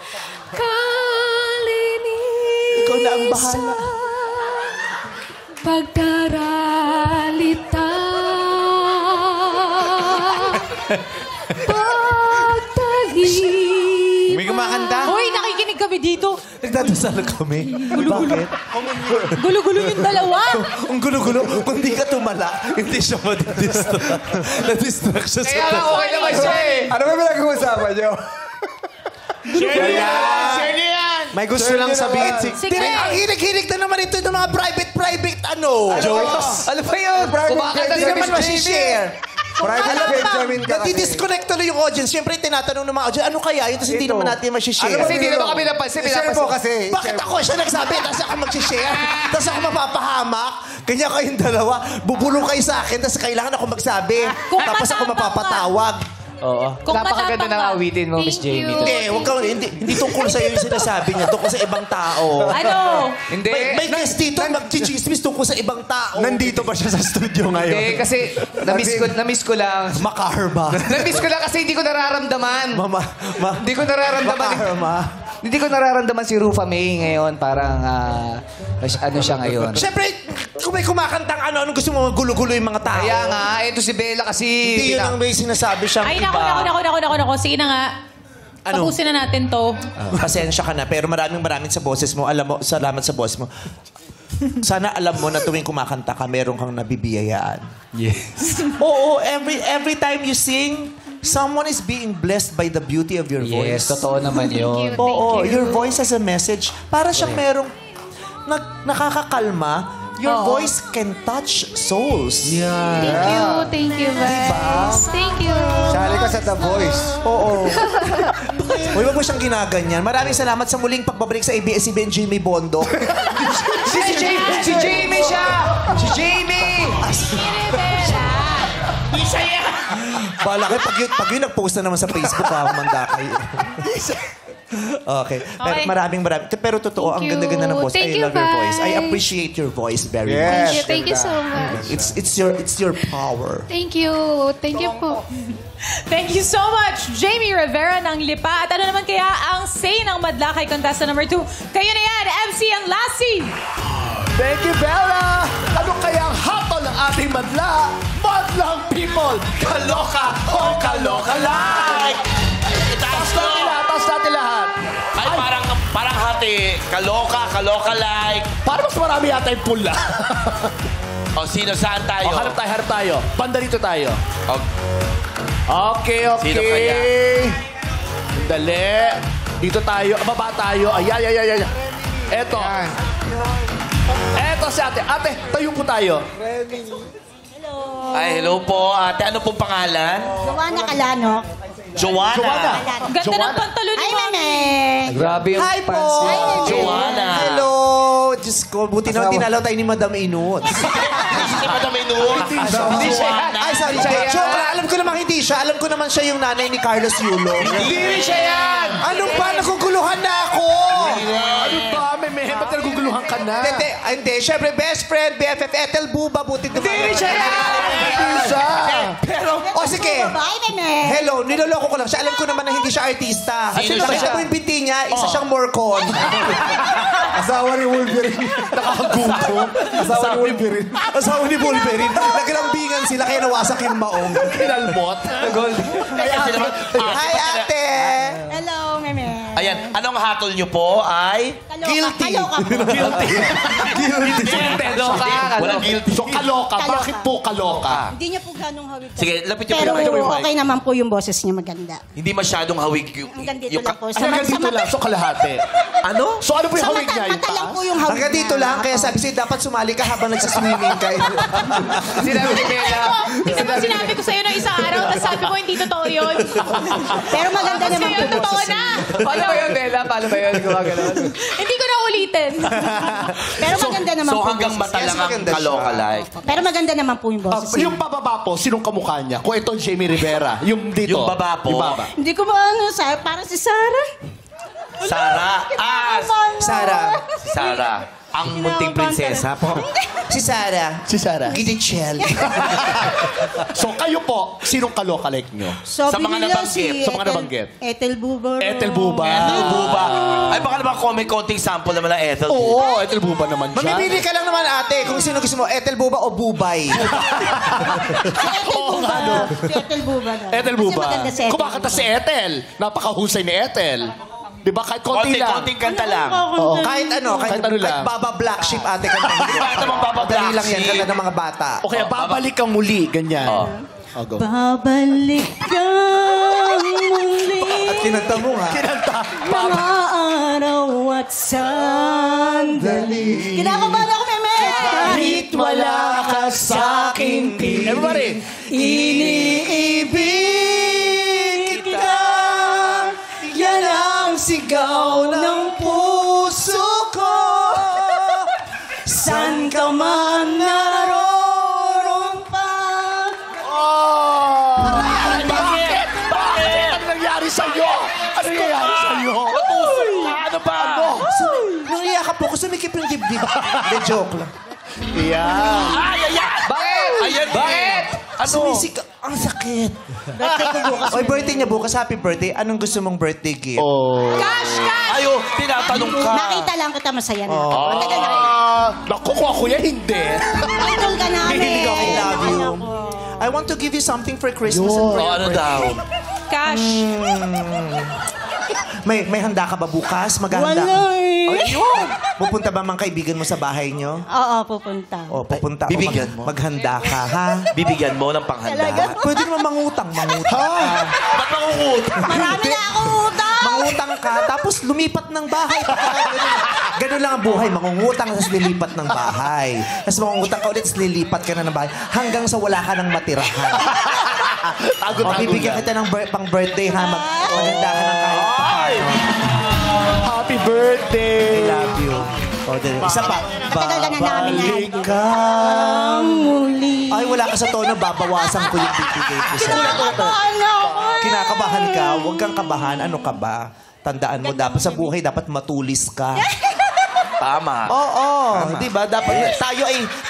Kalinisan. Ikaw na ang bahala. Pagdaralita. Pagtalim. May kumakanta? Hoy, nakikinig kami dito. Nagdadasal kami. Bakit? Gulo-gulo yung dalawa. Ang gulo-gulo. Kung di ka tumala, hindi siya madidistract. Na-distract siya sa... Kaya nga okay naman siya eh. Ano ba pinag-uusapan niyo? Share niyan! May gusto lang sabihin si... Sige. Ang hinig-hinig na naman ito ng mga private jokes. Ano ba yun? Kumakanta Hindi sa naman Miss Jamie. masishare. Private Benjamin ka kasi. Nadi-disconnect tuloy yung audience. Siyempre, tinatanong ng mga audience, ano kaya yun? Tapos hindi naman natin masishare. Kasi hindi naman kami napansin. Share mo kasi. Bakit ako siya nagsabi, tapos ako mag-share? Tapos ako mapapahamak? Kanya kayong dalawa, bubulong kayo sa akin, tapos kailangan ako magsabi. Kung Tapos ako matapang ka. mapapatawag. Oo. Kung Napakaganda ng matapang ka. awitin mo, Miss Thank Jamie. you. Hindi tungkol sa iyo yung sinasabi niya, tungkol sa ibang tao. Ano? Hindi. May guest dito, mag-chismis tungkol sa ibang tao. Nandito ba siya sa studio Hindi, ngayon? kasi na-miss ko lang. Makarma. Na-miss ko lang kasi hindi ko nararamdaman. Hindi ko nararamdaman. Makarma. Hindi ko nararamdaman si Rufa May ngayon. Parang, ano siya ngayon. Siyempre, kung may kumakantang ano gusto mo gulo-gulo yung mga tao. Kaya nga, ito si Bella kasi... Hindi yun ang may sinasabi siyang Ay, iba. naku. Sige na nga. Ano? Tapusin na natin to. Pasensya ka na, pero maraming sa boses mo. Alam mo, salamat sa boses mo. Sana alam mo na tuwing kumakanta ka, meron kang nabibiyayaan. Yes. Oo, every time you sing, someone is being blessed by the beauty of your voice. Yes, totoo naman yun. Oo, your voice has a message. Para siyang merong nakakakalma. Your voice can touch souls. Thank you, Vice. Thank you. Sali ka sa The Voice. Oo. Uy, wag mo siyang ginaganyan. Maraming salamat sa muling pagbabalik sa ABS-CBN Jamie Bondo. Si Jamie siya! Si Jamie! Bala kayo, pag yun nag-post na naman sa Facebook, manda kayo. Okay. Maraming. Pero totoo, ang Thank you. ganda-ganda ng voice. Thank I you, love your voice. I Vice. appreciate your voice very Yes. much. Thank you so much. It's your power. Thank you. Thank you po. Thank you so much, Jamie Rivera ng Lipa. At ano naman kaya ang say ng madla kay contestant number 2? Kayo na yan, MC and Lassie! Thank you, Bella! Ano kaya ang hatol ng ating madla? Madlang people! Kaloka o kaloka-like! Itaas natin lahat. Ay, parang hati. Kaloka like. Parang mas marami yata yung pula. O, sino? Saan tayo? Harap tayo. Banda dito tayo. Okay. Okay. Sino kaya? Dali. Dito tayo. Baba tayo. Ayan. Eto. Eto si ate. Ate, tayo po tayo. Ay, hello po. Ate, ano pong pangalan? Joanna Calano. Joanna. Ganda ng pantalon Hi, mo. meme. Grabe yung Hi po! Joanna. Hello! Diyos ko, buti naman dinalaw tayo ni Madam Inut. Si Madam Inul. Hindi siya yan. Ay, sorry. Joke lang. Alam ko naman hindi siya. Alam ko naman siya yung nanay ni Carlos Yulo. Hindi rin siya yan. Anong ba? Naguguluhan na ako! Ano ba? Meme, ba't naguguluhan ka na? Hindi. Siyempre, best friend, BFF, Ethel Buba, buti naman. Hindi rin siya yan. Hindi siya. Pero, sige. Hi, meme. Hello, niloloko ko lang siya. Alam ko naman na hindi siya artista. Sino siya? Nakita mo yung binti niya, isa siyang morcon. Asawa ni Wolverine. Nakaguto. Asawa ni Wolverine. Asawa ni Wolverine. Naglambingan sila kaya nawasak yung maong. Kinalbot. Hi, ate! Hello, meme. Ayan, anong hatol niyo po ay? Guilty. Kaloka po. Walang guilty. So, kaloka. Kaloka. Bakit po kaloka? Hindi niya po ganong hawig. Sige, lapit niyo Pero po yung mic. okay naman po yung boses niya maganda. Hindi masyadong hawig yung... Hanggang dito lang po. Hanggang dito lang. So, kalahati. Ano? So, ano po yung Sa hawig niya? Yung mata lang taas? po yung hawig Hanggang dito niya. lang, kaya sabi sa'yo, dapat sumali ka habang nagsaswimming ka. Sinabi ni Bella. Hindi mo sinabi ko sa'yo ng isang araw, tapos sabi ko hindi totoo yun. Pero maganda Tapos naman ngayon, po totoo boses na. niya. Paano ba yun, Bella? Paano ba yun? Gumagano'n. Hindi ko na ulitin. Pero maganda naman So, po hanggang boses mata niya. lang ang maganda siya. kaloka-like. Pero maganda naman po yung boses niya. Yung pababa po, sinong kamukha niya? Kung ito, Jamie Rivera. Yung dito. Yung baba po. Yung baba. Hindi ko para si Sarah. Sarah. Sarah. Si Sarah. Ang munting prinsesa po. Si Sarah. Si Sarah. Gidichel. So, kayo po, sinong kaloka-like nyo? So, Sa mga nabanggit. Sa mga nabanggit. Ethel Buba. Ethel Buba. Ethel Buba. Ay, baka naman konting sample naman ng Ethel Buba. Oo, Ethel Buba naman siya. Mamimili ka lang naman ate kung sino gusto mo, Ethel Buba o Bubay. Si Ethel Buba. Si Ethel Buba. Ethel Buba. Kasi maganda si Ethel Kumakanta Buba. si Ethel. Napakahusay ni Ethel. Di ba? Kahit konti lang. Konting kanta lang. Oo, kahit ano Kahit ano lang. Baba Black Sheep ate kanta. Bakit naman Baba Dali Black lang yan, Sheep? kanta ng mga bata. O kaya babalik kang muli. Ganyan. Oh. Oh, go. Babalik ka muli. At kinanta mo nga. Mga araw at sandali. Kinakabahan ako, meme. Kahit wala ka sa aking piling. Everybody. Iniibig kita. Yan ang sigaw ng puso ko. San ka man naroon pa. Oh! Bakit? Ano nangyari sa'yo? Ano nangyari sa'yo? Natusok ka. Ano ba? Nung iyakap po ko, sumikip yung dibdib. Hindi, joke lang. Yeah. Ay, ayan! Bakit? Ayan, bakit? Ano? Sumisik. Ang sakit. Oy, birthday niya bukas. Happy birthday. Anong gusto mong birthday gift? Oh. Ayo, tinatanong ka. Nakita lang kita, masaya na. Matagal na. Naku, kung ako yan, hindi. Idol ka namin. I love you. I want to give you something for Christmas and for Oh, your ano birthday. daw? Cash. May handa ka ba bukas? Maghahanda ka? Wala eh. Ayun! Pupunta ba mga kaibigan mo sa bahay nyo? Oo, pupunta. O, pupunta. Bibigyan mo? Maghanda ka, ha? Bibigyan mo ng panghanda. Pwede naman mangutang. Ba't mangungutang? Marami na akong utang. Mangutang ka, tapos lumipat ng bahay. Ganun lang ang buhay. Mangungutang, tapos lilipat ng bahay. Tapos mangungutang ka ulit, tapos lilipat ka na ng bahay. Hanggang sa wala ka ng matirahan. O, bibigyan kita ng pang-birthday, ha? Maghanda ka ng kahit paano. Happy birthday. I love you. O, isa pa. Matagal ka na namin Babalik idol. ka. Muli. Ay, wala ka sa tono. Babawasan ko yung bibigay ko sa'yo. Kinakabahan ako. Kinakabahan ka. Huwag kang kabahan. Ano ka ba? Tandaan mo, dapat sa buhay, dapat matulis ka. Tama. Oo, di ba? Dapat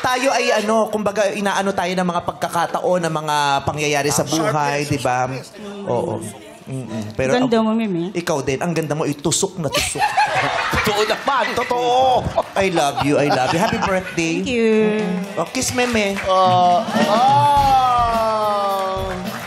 tayo ay ano, kumbaga inaano tayo ng mga pagkakataon ng mga pangyayari sa buhay, di ba? Oo. Pero Ganda mo, Mimi. ikaw din, ang ganda mo, itusok na tusok. Totoo naman. Totoo. I love you, I love you. Happy birthday. Thank you. Oh, kiss meme. Oh.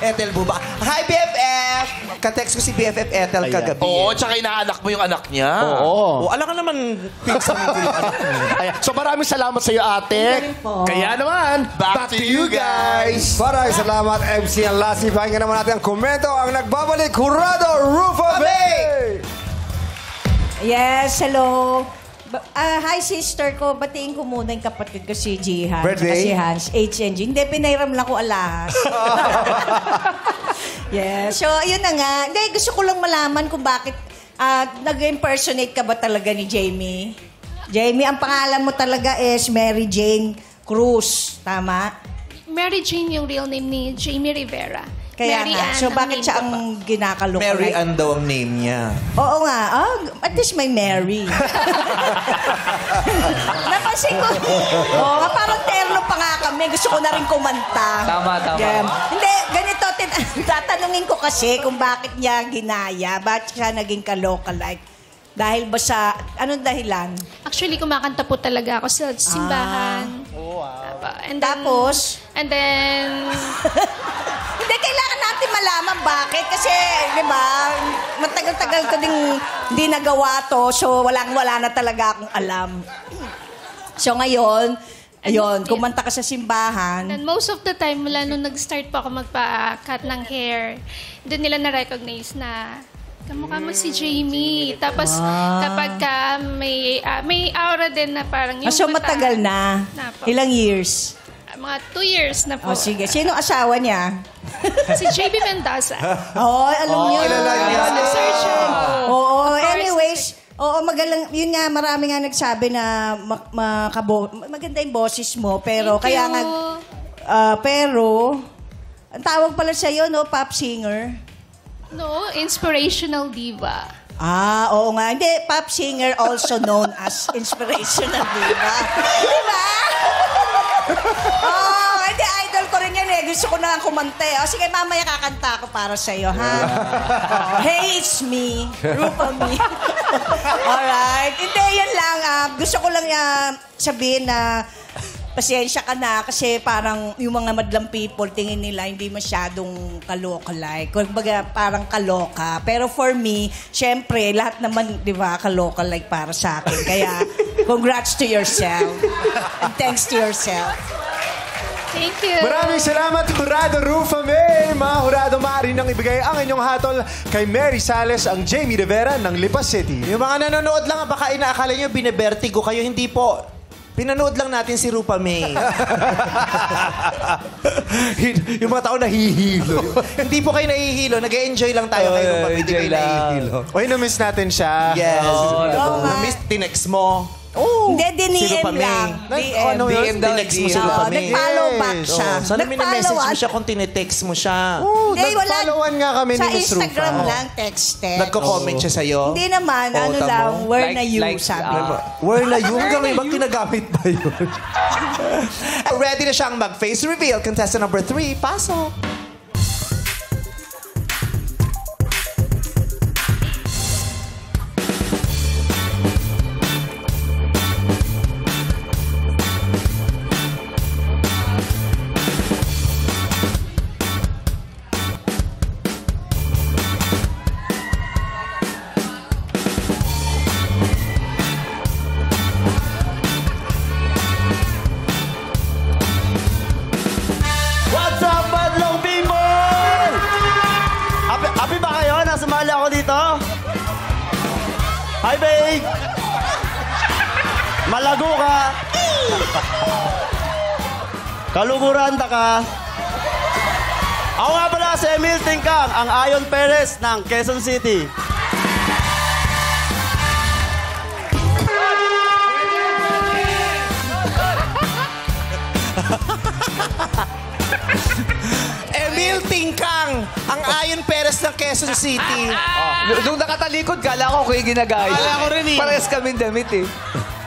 Ethel Buba. Hi, BFF! Katext ko si BFF Ethel kagabi. Oo, tsaka inaanak mo yung anak niya. Oo. Alam ka naman, pinsan mo ko yung anak mo. Ayan. So maraming salamat sa iyo, ate. Kaya naman, back to you guys. Maraming salamat, MC and Lassie. Pakinggan naman natin ang komento ang nagbabalik, Jurado Rufa May! Yes, hello. Hi, sister ko. Batiin ko muna yung kapatid ko si Jihan. Birthday? Si Hans, HNG. Hindi, pinairam lang ko alahas. Yes. So, yun na nga. Hindi, gusto ko lang malaman kung bakit nag-impersonate ka ba talaga ni Jamie? Jamie, ang pangalan mo talaga is Mary Jane Cruz. Tama? Mary Jane yung real name ni Jamie Rivera. Kaya Mary nga. Ann So, ang bakit name siya ko ang pa. ginakaloko? Mary Ann daw ang name niya. Oo nga. At least may Mary. Napansin ko. Oo nga, parang terno pa nga kami. Gusto ko na rin kumanta. Tama. Hindi, ganito. Tatanungin ko kasi kung bakit niya ginaya. Bakit siya naging ka-lookalike? Dahil ba sa... Anong dahilan? Actually, kumakanta po talaga ako sa simbahan. And then, Tapos? And then... Hindi, kailangan natin malaman bakit. Kasi, di ba, matagal-tagal ko ding hindi nagawa to. So, wala na talaga akong alam. So, ngayon, ayun, kumanta ka sa simbahan. And most of the time, mula nung nag-start po ako magpa-cut ng hair, doon nila na-recognize na kamukha mo si Jamie. Tapos, kapag ka may aura din na parang yung So, matagal na. po. Ilang years? Mga 2 years na po. O, sige. Sino asawa niya? Si JB Mendoza. Alam niyo. Nag-search ako. Oo, anyways. Oo, magalang. Yun nga, marami nga nagsabi na maganda yung boses mo. Pero, Thank kaya you. nga, pero, ang tawag pala sa'yo, no, pop singer. No, inspirational diva. Oo nga. Hindi, pop singer also known as inspirational diva. Di ba? Hindi, idol ko rin yan eh. Gusto ko na lang kumanta eh. Sige, mamaya kakanta ako para sa'yo, ha? Hey, it's me. Rupa me. Alright. Hindi, yan lang. Gusto ko lang sabihin na pasensya ka na kasi parang yung mga madlang people, tingin nila hindi masyadong kaloka-like. Kumbaga, parang kaloka. Pero for me, syempre, lahat naman, di ba, kaloka-like para sa akin. Kaya, congrats to yourself. And thanks to yourself. Thank you. Maraming salamat, Jurado Rufa May. Mga Jurado, maaari nang ibigay ang inyong hatol kay Mary Sales, ang Jamie Rivera ng Lipas City. Yung mga nanonood lang, baka inaakala nyo binibertigo kayo. Hindi po. Pinanood lang natin si Rupa May. Yung mga tao nahihilo. Hindi po kayo nahihilo. Nag-enjoy lang tayo kay Rupa May. Hindi kayo nahihilo. Oy, na-miss natin siya. Yes. nga. Na-miss, tinext mo. Hindi, Si diniem Rupa May. lang. DM. DM daw. Tinext mo si Rupa May. Nag-follow back siya. Sana minamessage mo Nag-follow siya kung tinetext mo siya. Hindi, wala. Nag-followan nga kami Sa ni Miss Rufa. Instagram lang, texted. Nagko-comment siya sa'yo. Hindi naman, ano tama. lang, where na you, like, sabi. Where na yung gamay? Ba't ginagamit ba yun? Ready na siyang mag-face reveal. Contestant number 3, pasok. What's up, Badlong people? Happy ba kayo? Nasumali ako dito? Hi, babe! Malago ka! Kaluguran ka! Ako nga pala si Emil Tingkang, ang Ayon Perez ng Quezon City. Emil Tingkang, ang Ayon Perez ng Quezon City. Nung nakatalikod, kala ko yung ginagaya. Kala ko rin eh. Parehas kaming damit eh.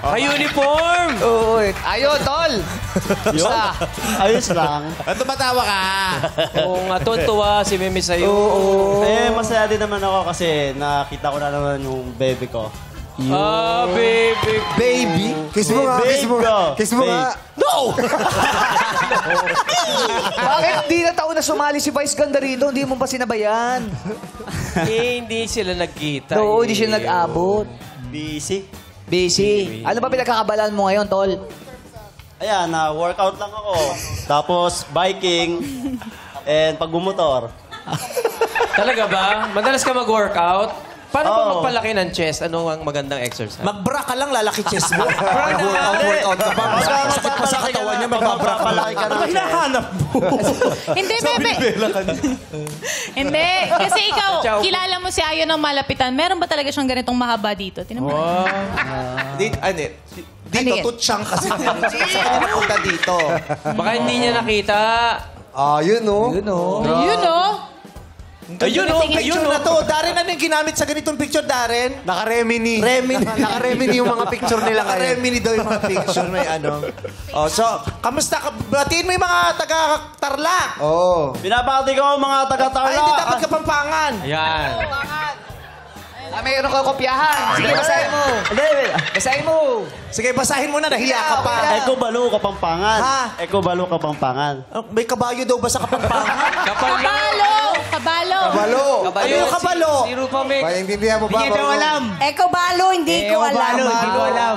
May uniform! Oo eh. Ayun, tol! Yun. Ayos lang. At tumatawa ka. Oo nga, tuwa si Mimi sa'yo. Eh, masaya din naman ako kasi nakita ko na naman yung baby ko. Baby. Baby? Kiss mo nga, kiss mo nga. Kiss mo nga. No! Bakit di na taon na sumali si Vice Ganda rito? Hindi mo pa sinabayan. Hindi sila nagkita. Oo, hindi sila nag-abot. Busy. Busy. Ano ba pinagkakabalaan mo ngayon, Tol? Ayan, workout lang ako. Tapos biking and pagbumotor. Talaga ba? Madalas ka mag-workout? Paano ba magpalaki ng chest? Ano ang magandang exercise? Mag-bra ka lang, lalaki chest mo. Workout ka pa. Sakit pa sa katawan niya, magbabra ka lang. Ano hinahanap mo? Hindi, Bebe. Hindi. Kasi ikaw, kilala mo si Ayon ng malapitan. Meron ba talaga siyang ganitong mahaba dito? Tinan mo. Dito, tutsang kasi. Sa kanya napunta dito. Baka hindi niya nakita. Yun o. Yun o. Ayun o, ayun o. Darren, ano yung ginamit sa ganitong picture, Darren? Naka-remini. Naka-remini yung mga picture nila ngayon. Naka-remini daw yung mga picture. May ano. So, kamusta? Batiin mo yung mga taga-Tarlac. Binabati ko ang mga taga-Tarlac. Ay, hindi dapat Kapampangan. Ayan. Mayroon ka kopyahan. Sige, basahin mo. Basahin mo. Sige, basahin mo na. Nahiya ka pa. Eko Balo, Kapampangan. Ha? Eko Balo, Kapampangan. May kabayo daw ba sa Kapampangan? Kabalo. Kabalo. Ano yung kabalo? Si Rupa Mix. Paintindihan mo ba? Hindi daw alam. Eko Balo, hindi ko alam. Hindi ko alam.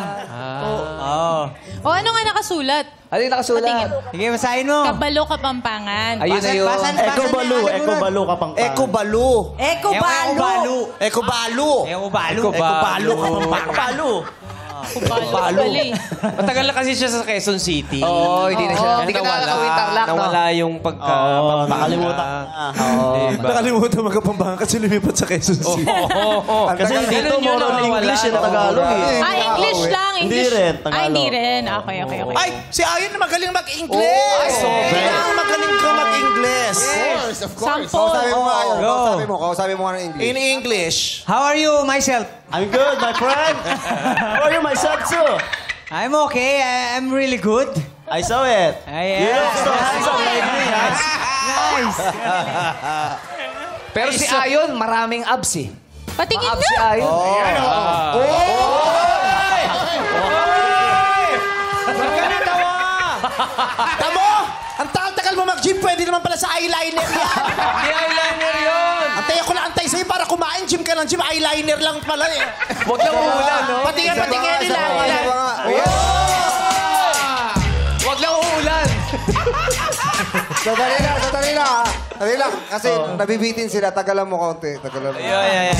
O ano nga nakasulat? Ano yung nakasulat? Sige, basahin mo. Kabalo Kapampangan. Ayun na yun. Eko Balo, Eko Balo, Kapampangan. Eko Balo. Eko Balo. Eko Balo. Eko Balo. Eko Balo. Balo. Kabalo. Matagal na kasi siya sa Quezon City. Oo, hindi na siya. Hindi ka Nawala. nakakawin Tarlac, no? Nawala yung pagka... Nakalimutan. Diba? Nakalimutan magkapampangan kasi lumipat sa Quezon City. Kasi dito more on English na Tagalog eh. English lang. Hindi rin, Tagalog. Hindi rin. Okay. Ay, si Ayon na magaling mag-English. Kailangan magaling ka mag-English. Of course. Kausapin mo nga yun. Kausapin mo nga ng English. In English. How are you, myself? I'm good, my friend. How are you, my son, too? I'm okay. I'm really good. I saw it. Ay, You look so handsome lately, huh? Nice. Pero si Ayon, maraming abs eh. Patingin Abs si nga. Ayon. Tamo! Ang tagal mo mag-gym, pwede naman pala sa eyeliner yan. Hindi eyeliner yun. Antay ako na antay sa'yo para kumain. Gym ka ng gym, eyeliner lang pala eh. Huwag lang uulan, no? Patingin. Nila. Huwag lang uulan. Sandali lang. Kasi nabibitin sila. Tagalan mo konti. Tagalan mo. Ayan.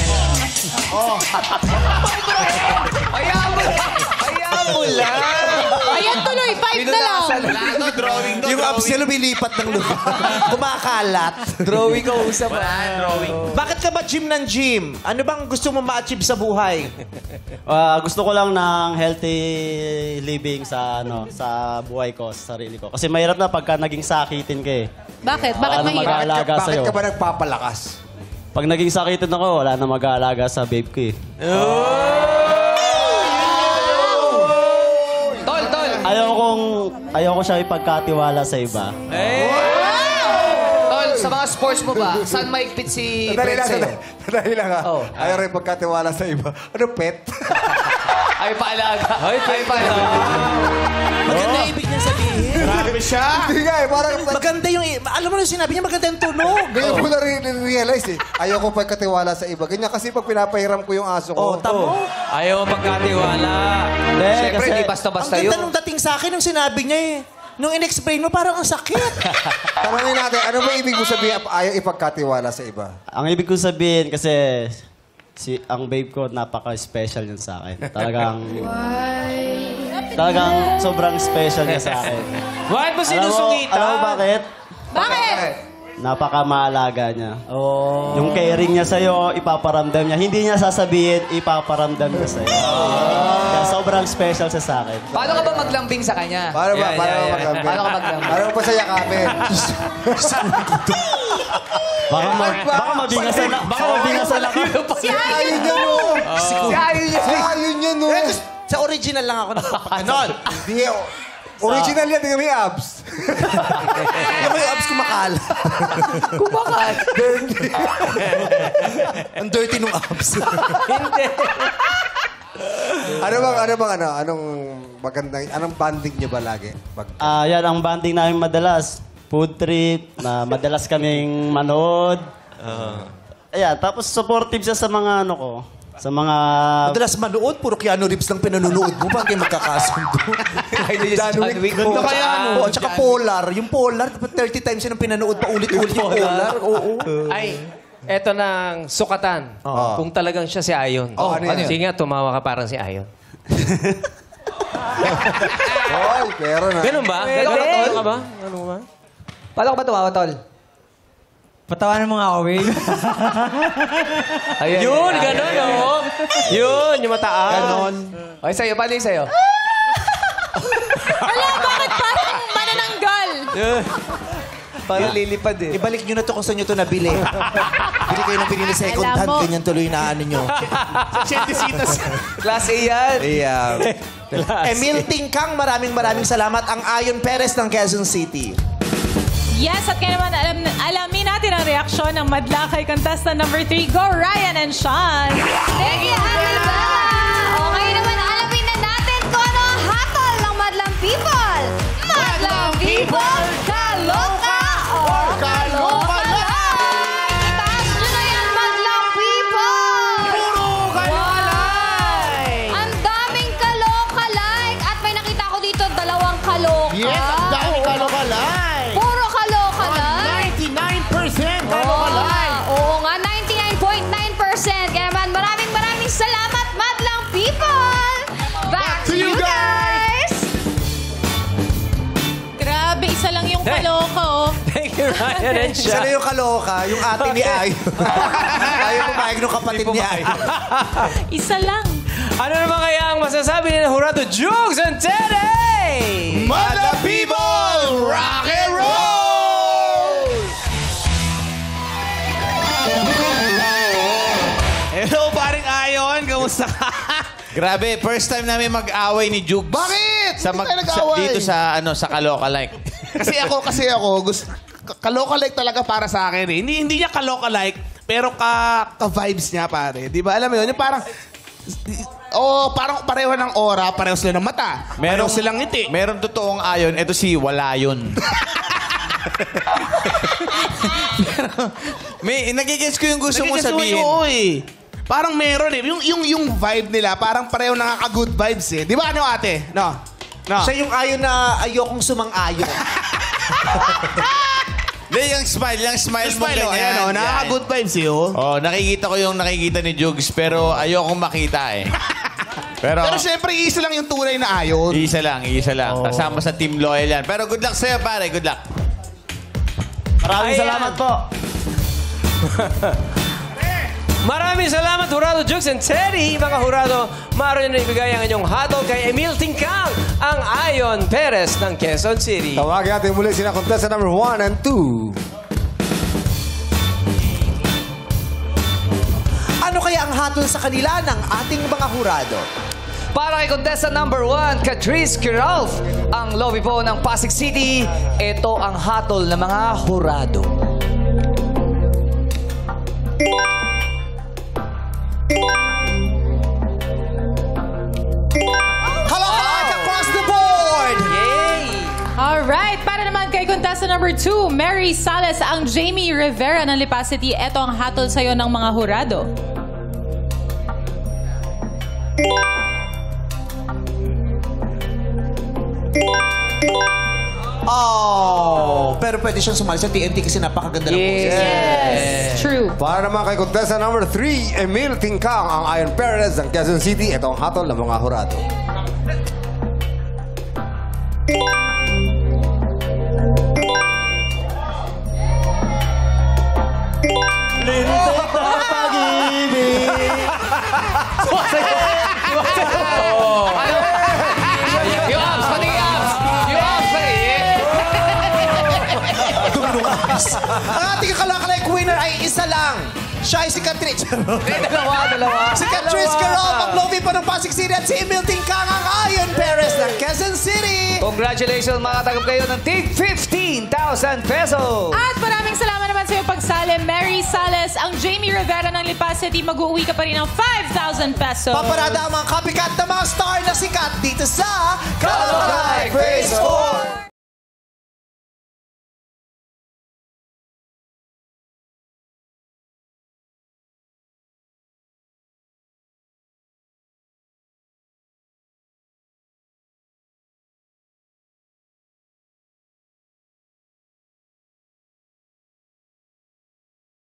Hayaan mo lang. Ayan tuloy, 5 na lang. Yung abs niya lumilipat ng lugar. Kumakalat. Drawing ka usap. Bakit ka ba gym ng gym? Ano bang gusto mo ma-achieve sa buhay? Gusto ko lang ng healthy living sa buhay ko, sa sarili ko. Kasi mahirap na pagka naging sakitin ka eh. Bakit? Bakit Wala na mahirap? mag-aalaga Bakit sa'yo. ka ba nagpapalakas? Pag naging sakitin ako, wala na mag-aalaga sa babe ko eh. Tol. Ayoko siya ipagkatiwala sa iba. Tol, sa mga sports mo ba, saan maigpit si Fred sa'yo? Sandali lang ha. Ayaw rin pagkatiwala sa iba. Ano, pet? Ay, paalaga. Maganda yung ibig niya sabihin. Grabe siya. Hindi nga eh. Parang Maganda yung... Alam mo na yung sinabi niya, maganda yung tunog. Ganyan ko na-realize eh. Ayaw ko pagkatiwala sa iba. Ganyan kasi pag pinapahiram ko yung aso ko. Tamo. Ayaw magkatiwala. Siyempre, di basta-basta Ang yun. ganda nung dating sa akin nung sinabi niya eh. Nung in-explain mo, parang ang sakit. Tanongin natin, ano ba ibig mo sabihin ayaw ipagkatiwala sa iba? Ang ibig ko sabihin kasi ang babe ko napaka-special yun sa akin. Talagang sobrang special niya sa akin. Bakit mo sinusungita? Alam mo bakit? Bakit? Napaka-maalaga niya. Yung caring niya sa'yo, ipaparamdam niya. Hindi niya sasabihin, ipaparamdam niya sa'yo. Kaya sobrang special siya sa akin. Paano ka ba maglambing sa kanya? Paano ba? Paano ka maglambing? Paano ka maglambing? Paano pa sa yakapin? Baka mabingasan na. Si Ayon Ayun yan o. Si Ayon yun. Si ayun yan o. Sa original lang ako nagpapaganon. Hindi original yan, hindi may abs. Yung may abs kumakalat. Kumakalat. Ang dirty nung abs. Hindi. Anong magandang, anong banding nyo ba lagi? Yan ang banding namin madalas. Food trip, na madalas kaming manood. Ayan, tapos supportive siya sa mga ano ko. Sa mga... Madalas manood, puro Keanu Reeves lang pinanunood mo. Bakit kayo magkakasundo? John Wick po. Ganda kaya ano? Tsaka Polar. Yung Polar, 30 times yun ang pinanood pa ulit-ulit yung Polar. Oo. Ay, eto ng sukatan. Kung talagang siya si Ayon. Ano yun? Sige nga, tumawa ka parang si Ayon. Oy, pero na. Ganun ba? Ganun ka ba? Ano ba? Paano ka ba tumawa, Tol? Patawanan mo nga ako, Will. Yun, ganun, oh. Yun, yung mataas. Ganon. Okay, sa'yo. Paano yung sa'yo? Wala, bakit parang manananggal? Parang lilipad eh. Ibalik nyo na to kung saan nyo to nabili. Bili kayo ng pinili second Alam hand, mo. ganyan tuloy na ano nyo. Class A yan. Emil Tingkang, maraming salamat. Ang Ayon Perez ng Quezon City. Yes, at kaya naman alamin natin ang reaksyon ng madla kay contestant number 3. Go, Ryan and Sean! Thank you, Annalena! Okay naman, alamin na natin kung ano ang hatol ng Madlang People! Madlang People, kaloka o kaloka lang! Itaas nyo na yan, Madlang People! Puro Ang daming kaloka-like! At may nakita ko dito, 2 kaloka. Yes, ang dami kaloka-like. Puro kaloka-like. 99% kaloka-like. Oo nga, 99.9%. Kaya naman, maraming salamat, Madlang People! Back to you guys! Grabe, isa lang yung kaloka, oh. Thank you, Ryan and Isa Sean. na yung kaloka, yung ate ni Ayon. Ayaw pumayag ng kapatid ni Ayon. Isa lang. Ano naman kaya ang masasabi ni Jurado Jugs and Teddy? Mother people, rock and roll! Hello, paring Ayon. Kamusta ka? Grabe, first time namin mag-away ni Jugs. Bakit? Hindi tayo nag-away. Dito sa Kaloka-like. kasi ako gusto Kaloka-like talaga para sa akin eh. Hindi niya Kaloka-like, pero ka-vibes niya pare. 'Di ba? Alam mo 'yun, yung parang parang pareho ng aura, pareho sila ng mata. Pareho silang ngiti. Meron totoong Ayon, ito si Walayon. May nagigets ko yung gusto mo sabihin. Parang meron eh. Yung vibe nila, parang pareho nakaka-good vibes eh. Di ba ano ate? No. Siya yung Ayon na ayokong sumang-ayon. Hindi, yung smile mo ganyan. Ayan, nakaka-good vibes eh. Nakikita ko yung nakikita ni Jugs, pero ayokong makita eh. Pero syempre, isa lang yung tunay na Ayon. Isa lang. Kasama sa Team Loyal yan. Pero good luck sa'yo, pare. Good luck. Maraming salamat po. Maraming salamat, Jurado Jugs and Teddy. Mga Jurado, maaari na ibigay ang inyong hatol kay Emil Tingkang, ang Ayon Perez ng Quezon City. Tawagin natin muli sina contestant number 1 and 2. Ano kaya ang hatol sa kanila ng ating mga hurado? Para kay contestant number 1, Catrice Kiralf, ang lobby po ng Pasig City. Ito ang hatol ng mga hurado. Kaloka across the board! Alright, para naman kay contestant number 2, Mary Sales, ang Jamie Rivera ng Lipa City. Ito ang hatol sa'yo ng mga hurado. Pero pwede siyang sumali sa TNT kasi napakaganda ng boses. Yes, true. Para naman kay contestant number 3, Emil Tingkang, ang Ayon Perez ng Quezon City. Ito ang hatol ng mga hurado. Lintik na pag-ibig. Yung abs, pati yung abs. Yung abs, Ang ating kaloka-like winner ay isa lang. Siya ay si Catrice. Dalawa. Si Catrice Kiralf, ang lobby po ng Pasig City, at si Emil Tingkang, ang Ayon Perez ng Quezon City. Congratulations, makatanggap kayo ng tig 15,000 pesos. At maraming salamat naman sa iyong pagsali, Mary Sales, ang Jamie Rivera ng Lipa City, mag-uwi ka pa rin ng 5,000 pesos. Paparada ang mga copycat na mga star na sikat dito sa Kalokalike Phase 4!